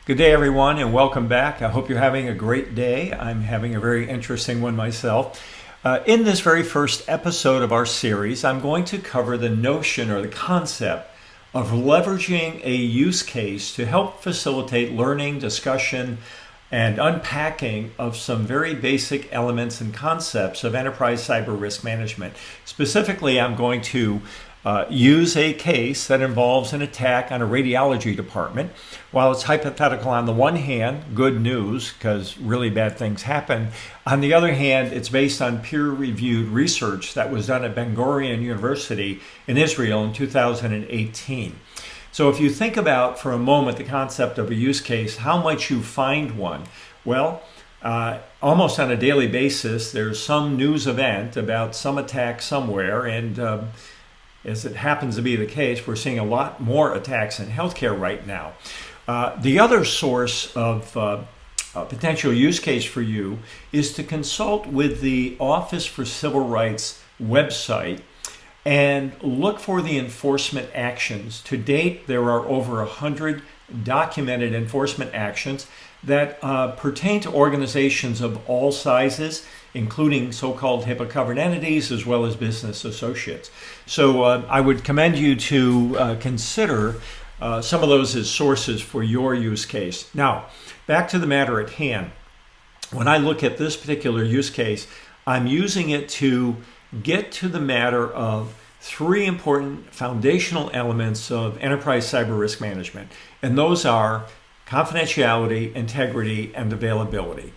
Good day, everyone, and welcome back. I hope you're having a great day. I'm having a very interesting one myself. In this very first episode of our series, I'm going to cover the notion or the concept of leveraging a use case to help facilitate learning, discussion, and unpacking of some very basic elements and concepts of enterprise cyber risk management. Specifically, I'm going to use a case that involves an attack on a radiology department. While it's hypothetical on the one hand, good news because really bad things happen. On the other hand, it's based on peer-reviewed research that was done at Ben Gurion University in Israel in 2018. So if you think about for a moment the concept of a use case, how might you find one? Well, almost on a daily basis, there's some news event about some attack somewhere, and as it happens to be the case, we're seeing a lot more attacks in healthcare right now. The other source of a potential use case for you is to consult with the Office for Civil Rights website and look for the enforcement actions. To date, there are over 100 documented enforcement actions that pertain to organizations of all sizes, including so-called HIPAA-covered entities as well as business associates. So I would commend you to consider some of those as sources for your use case. Now, back to the matter at hand. When I look at this particular use case, I'm using it to get to the matter of three important foundational elements of enterprise cyber risk management, and those are confidentiality, integrity, and availability.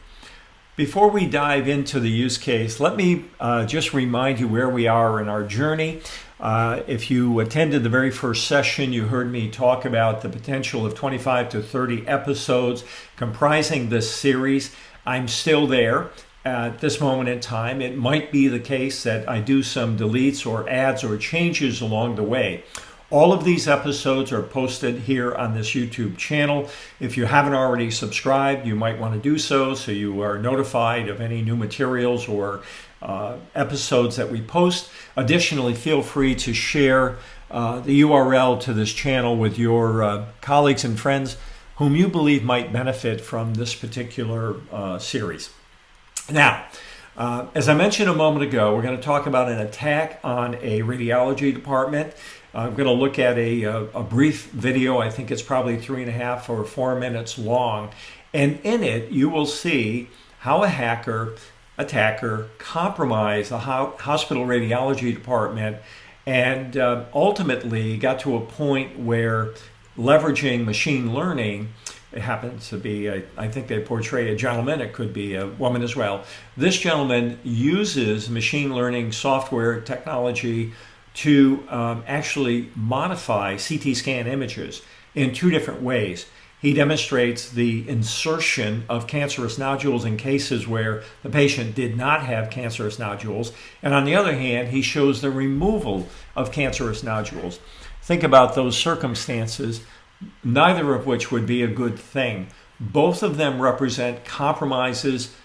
Before we dive into the use case, let me just remind you where we are in our journey. If you attended the very first session, you heard me talk about the potential of 25 to 30 episodes comprising this series. I'm still there at this moment in time. It might be the case that I do some deletes or adds or changes along the way. All of these episodes are posted here on this YouTube channel. If you haven't already subscribed, you might want to do so you are notified of any new materials or episodes that we post. Additionally, feel free to share the URL to this channel with your colleagues and friends whom you believe might benefit from this particular series. Now, as I mentioned a moment ago, we're going to talk about an attack on a radiology department. I'm going to look at a brief video. I think it's probably 3.5 or 4 minutes long. And in it, you will see how a attacker compromised the hospital radiology department and ultimately got to a point where leveraging machine learning, it happens to be, I think they portray a gentleman, it could be a woman as well. This gentleman uses machine learning software technology to actually modify CT scan images in two different ways. He demonstrates the insertion of cancerous nodules in cases where the patient did not have cancerous nodules. And on the other hand, he shows the removal of cancerous nodules. Think about those circumstances, neither of which would be a good thing. Both of them represent compromises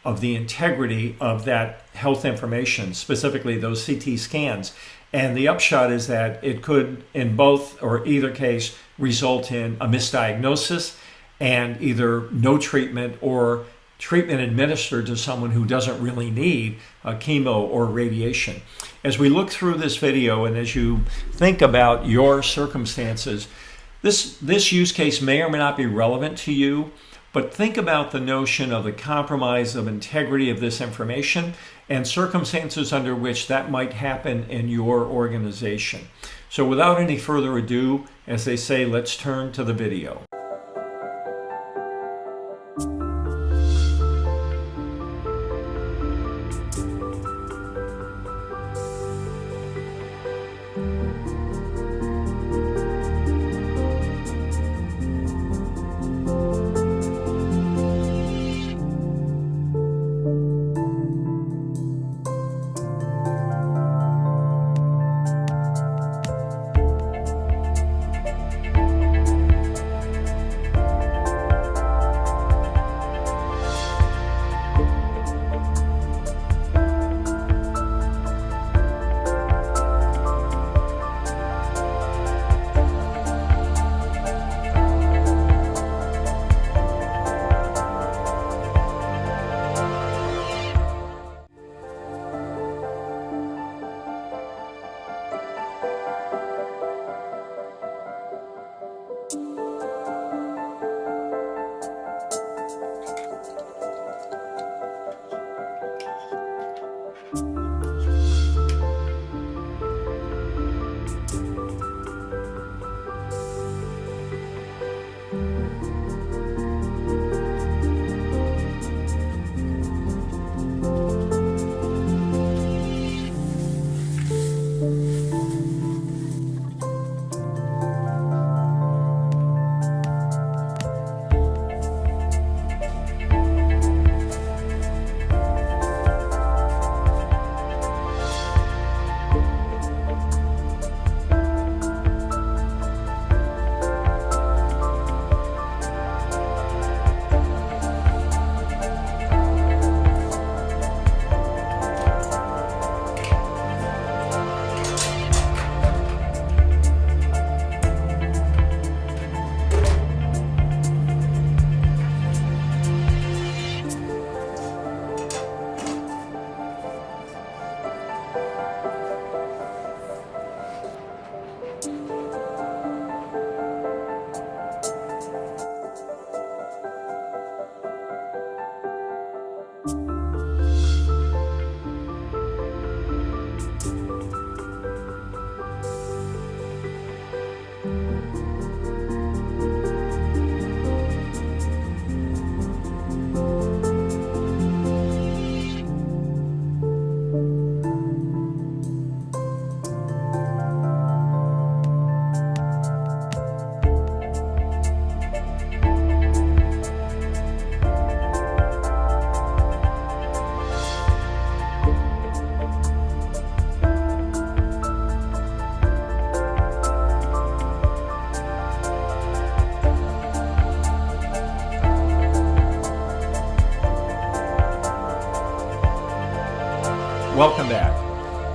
of the integrity of that health information, specifically those CT scans. And the upshot is that it could, in both or either case, result in a misdiagnosis and either no treatment or treatment administered to someone who doesn't really need chemo or radiation. As we look through this video and as you think about your circumstances, this use case may or may not be relevant to you, but think about the notion of the compromise of integrity of this information and circumstances under which that might happen in your organization. So without any further ado, as they say, let's turn to the video.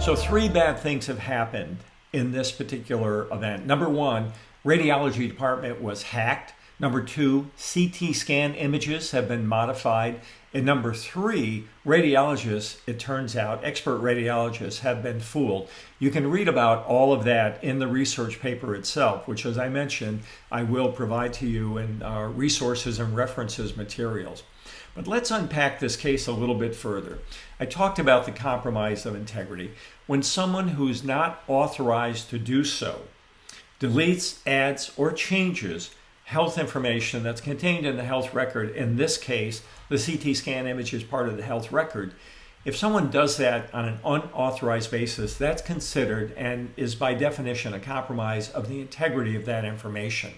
So 3 bad things have happened in this particular event. Number 1, Radiology Department was hacked. Number 2, CT scan images have been modified. And number 3, radiologists, it turns out, expert radiologists have been fooled. You can read about all of that in the research paper itself, which, as I mentioned, I will provide to you in resources and references materials. But let's unpack this case a little bit further. I talked about the compromise of integrity. When someone who's not authorized to do so deletes, adds, or changes health information that's contained in the health record, in this case, the CT scan image is part of the health record. If someone does that on an unauthorized basis, that's considered and is by definition a compromise of the integrity of that information.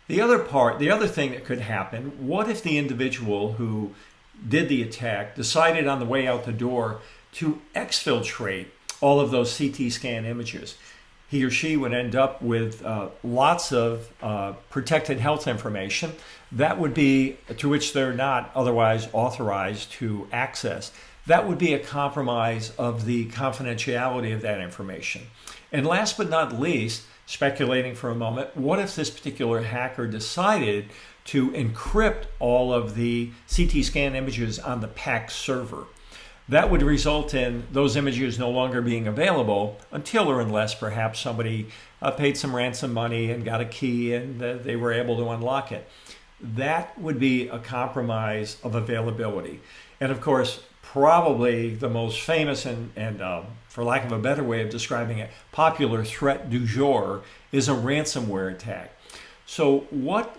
The other thing that could happen, what if the individual who did the attack decided on the way out the door to exfiltrate all of those CT scan images? He or she would end up with lots of protected health information that would be, to which they're not otherwise authorized to access. That would be a compromise of the confidentiality of that information. And last but not least, speculating for a moment, what if this particular hacker decided to encrypt all of the CT scan images on the PACS server? That would result in those images no longer being available until or unless perhaps somebody paid some ransom money and got a key and they were able to unlock it. That would be a compromise of availability. And of course, probably the most famous and for lack of a better way of describing it, popular threat du jour is a ransomware attack. So what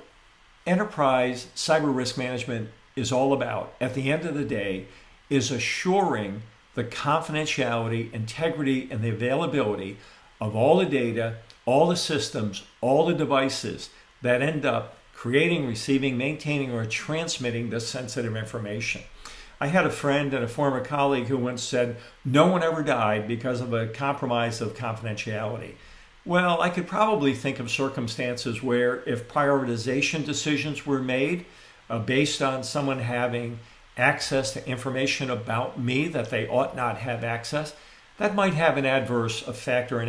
enterprise cyber risk management is all about at the end of the day is assuring the confidentiality, integrity, and the availability of all the data, all the systems, all the devices that end up creating, receiving, maintaining, or transmitting this sensitive information. I had a friend and a former colleague who once said, no one ever died because of a compromise of confidentiality. Well, I could probably think of circumstances where if prioritization decisions were made based on someone having access to information about me that they ought not have access, that might have an adverse effect or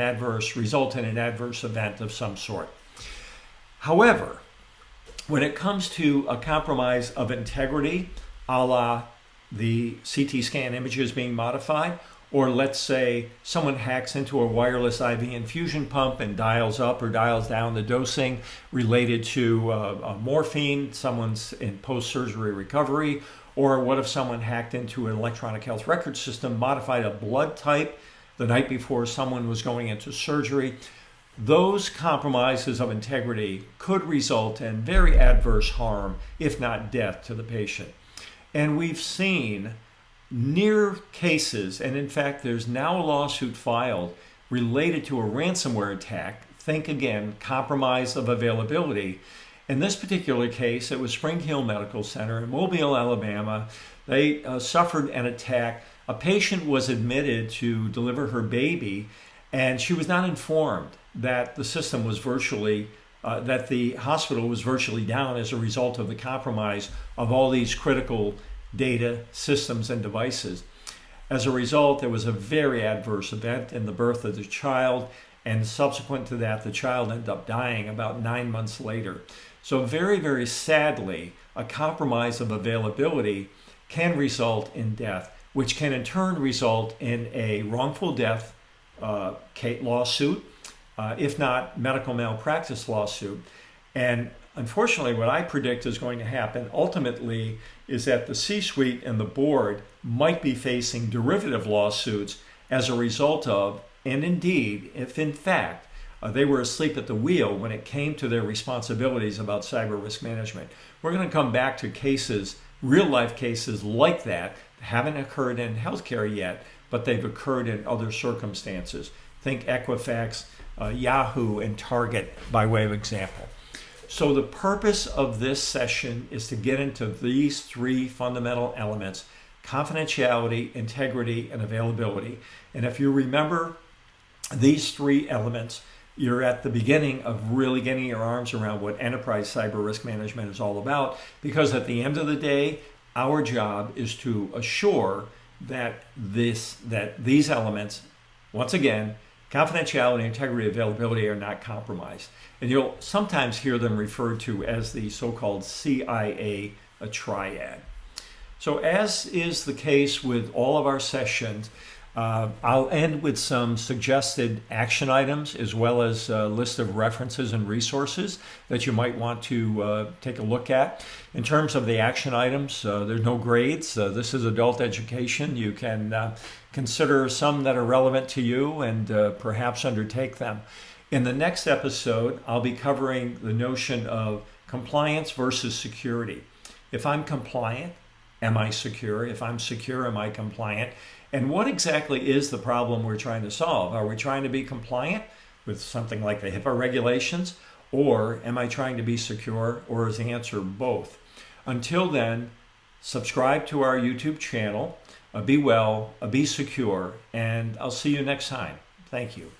result in an adverse event of some sort. However, when it comes to a compromise of integrity, a la the CT scan images being modified, or let's say someone hacks into a wireless IV infusion pump and dials up or dials down the dosing related to morphine, someone's in post-surgery recovery, or what if someone hacked into an electronic health record system, modified a blood type the night before someone was going into surgery? Those compromises of integrity could result in very adverse harm, if not death, to the patient. And we've seen near cases, and in fact, there's now a lawsuit filed related to a ransomware attack. Think again, compromise of availability. In this particular case, it was Spring Hill Medical Center in Mobile, Alabama. They suffered an attack. A patient was admitted to deliver her baby, and she was not informed that the system was that the hospital was virtually down as a result of the compromise of all these critical data, systems, and devices. As a result, there was a very adverse event in the birth of the child, and subsequent to that, the child ended up dying about 9 months later. So very, very sadly, a compromise of availability can result in death, which can in turn result in a wrongful death lawsuit, if not medical malpractice lawsuit. And unfortunately, what I predict is going to happen ultimately is that the C-suite and the board might be facing derivative lawsuits as a result of, and indeed, if in fact they were asleep at the wheel when it came to their responsibilities about cyber risk management. We're going to come back to cases, real life cases like that haven't occurred in healthcare yet, but they've occurred in other circumstances. Think Equifax, Yahoo, and Target by way of example. So the purpose of this session is to get into these 3 fundamental elements: confidentiality, integrity, and availability. And if you remember these 3 elements, you're at the beginning of really getting your arms around what enterprise cyber risk management is all about, because at the end of the day, our job is to assure that these elements Once again, confidentiality, integrity, availability are not compromised. And you'll sometimes hear them referred to as the so-called CIA triad. So as is the case with all of our sessions, I'll end with some suggested action items as well as a list of references and resources that you might want to take a look at. In terms of the action items, there's no grades. This is adult education. You can consider some that are relevant to you and perhaps undertake them. In the next episode, I'll be covering the notion of compliance versus security. If I'm compliant, am I secure? If I'm secure, am I compliant? And what exactly is the problem we're trying to solve? Are we trying to be compliant with something like the HIPAA regulations? Or am I trying to be secure? Or is the answer both? Until then, subscribe to our YouTube channel. Be well, be secure, and I'll see you next time. Thank you.